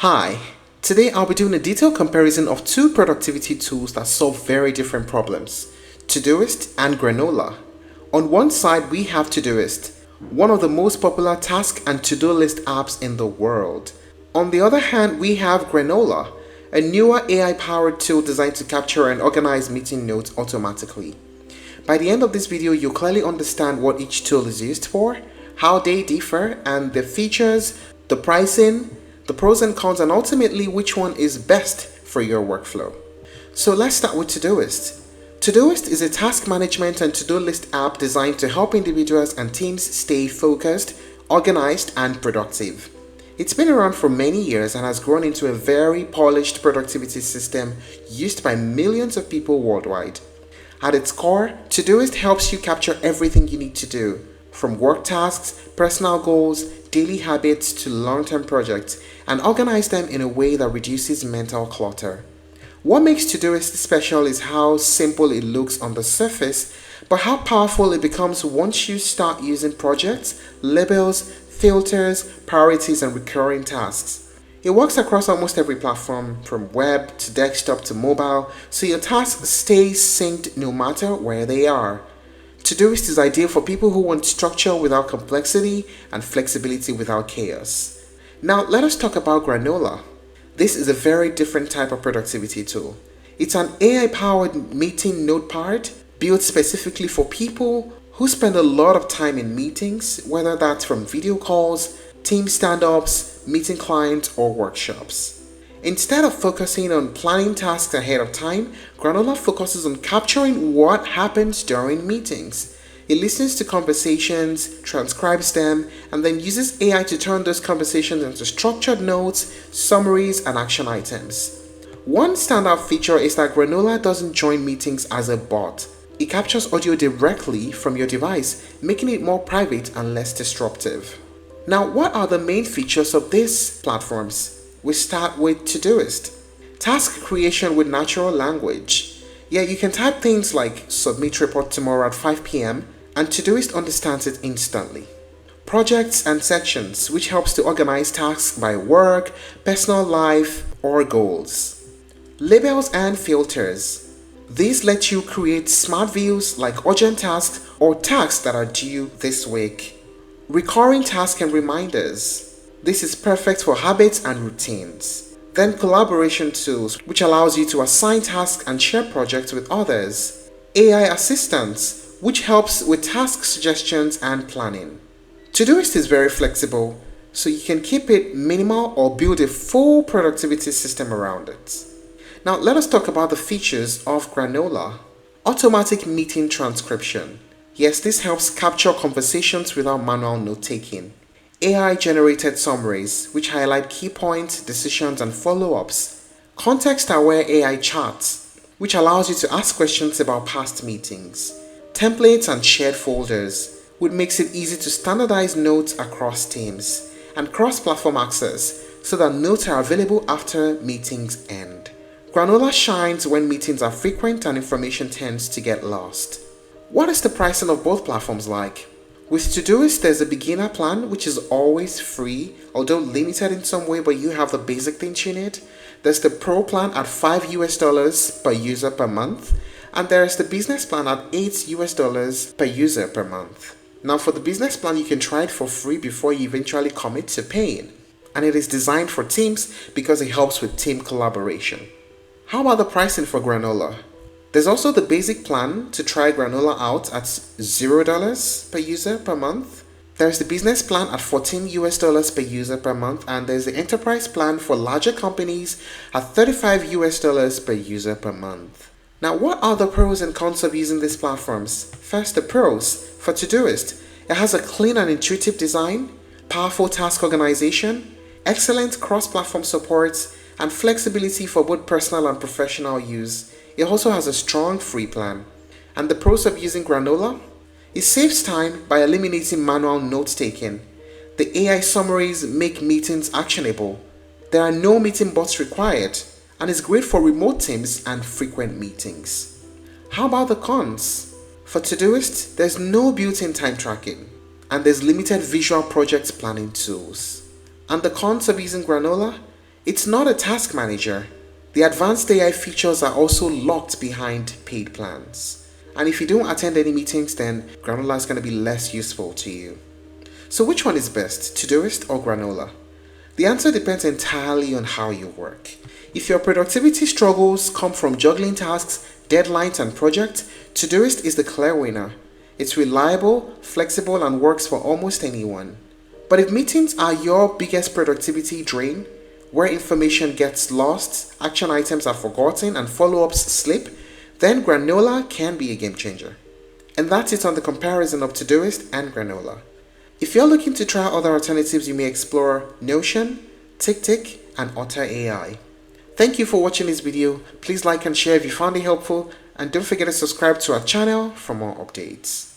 Hi, today I'll be doing a detailed comparison of two productivity tools that solve very different problems, Todoist and Granola. On one side we have Todoist, one of the most popular task and to-do list apps in the world. On the other hand we have Granola, a newer AI-powered tool designed to capture and organize meeting notes automatically. By the end of this video, you'll clearly understand what each tool is used for, how they differ, and the features, the pricing, the pros and cons, and ultimately which one is best for your workflow. So let's start with Todoist. Todoist is a task management and to-do list app designed to help individuals and teams stay focused, organized, and productive. It's been around for many years and has grown into a very polished productivity system used by millions of people worldwide. At its core, Todoist helps you capture everything you need to do, from work tasks, personal goals, daily habits to long-term projects, and organize them in a way that reduces mental clutter. What makes Todoist special is how simple it looks on the surface, but how powerful it becomes once you start using projects, labels, filters, priorities, and recurring tasks. It works across almost every platform, from web to desktop to mobile, so your tasks stay synced no matter where they are. Todoist is ideal for people who want structure without complexity and flexibility without chaos. Now let us talk about Granola. This is a very different type of productivity tool. It's an AI-powered meeting notepad built specifically for people who spend a lot of time in meetings, whether that's from video calls, team stand-ups, meeting clients, or workshops. Instead of focusing on planning tasks ahead of time, Granola focuses on capturing what happens during meetings. It listens to conversations, transcribes them, and then uses AI to turn those conversations into structured notes, summaries, and action items. One standout feature is that Granola doesn't join meetings as a bot. It captures audio directly from your device, making it more private and less disruptive. Now, what are the main features of these platforms? We start with Todoist. Task creation with natural language. Yeah, you can type things like submit report tomorrow at 5 p.m. and Todoist understands it instantly. Projects and sections, which helps to organize tasks by work, personal life, or goals. Labels and filters. These let you create smart views like urgent tasks or tasks that are due this week. Recurring tasks and reminders. This is perfect for habits and routines. Then collaboration tools, which allows you to assign tasks and share projects with others. AI assistants, which helps with task suggestions and planning. Todoist is very flexible, so you can keep it minimal or build a full productivity system around it. Now let us talk about the features of Granola. Automatic meeting transcription. Yes, this helps capture conversations without manual note-taking. AI-generated summaries, which highlight key points, decisions, and follow-ups. Context-aware AI chats, which allows you to ask questions about past meetings. Templates and shared folders, which makes it easy to standardize notes across teams. And cross-platform access, so that notes are available after meetings end. Granola shines when meetings are frequent and information tends to get lost. What is the pricing of both platforms like? With Todoist, there's a beginner plan, which is always free, although limited in some way, but you have the basic things you need. There's the Pro plan at $5 per user per month, and there's the business plan at $8 per user per month. Now for the business plan, you can try it for free before you eventually commit to paying. And it is designed for teams because it helps with team collaboration. How about the pricing for Granola? There's also the basic plan to try Granola out at $0 per user per month. There's the business plan at $14 per user per month, and there's the enterprise plan for larger companies at $35 per user per month. Now, what are the pros and cons of using these platforms? First, the pros. For Todoist, it has a clean and intuitive design, powerful task organization, excellent cross-platform support, and flexibility for both personal and professional use. It also has a strong free plan. And the pros of using Granola? It saves time by eliminating manual note-taking. The AI summaries make meetings actionable. There are no meeting bots required, and is great for remote teams and frequent meetings. How about the cons? For Todoist, there's no built-in time tracking, and there's limited visual project planning tools. And the cons of using Granola? It's not a task manager. The advanced AI features are also locked behind paid plans. And if you don't attend any meetings, then Granola is going to be less useful to you. So which one is best, Todoist or Granola? The answer depends entirely on how you work. If your productivity struggles come from juggling tasks, deadlines, and projects, Todoist is the clear winner. It's reliable, flexible, and works for almost anyone. But if meetings are your biggest productivity drain, where information gets lost, action items are forgotten, and follow-ups slip, then Granola can be a game changer. And that's it on the comparison of Todoist and Granola. If you're looking to try other alternatives, you may explore Notion, TickTick, and Otter AI. Thank you for watching this video. Please like and share if you found it helpful, and don't forget to subscribe to our channel for more updates.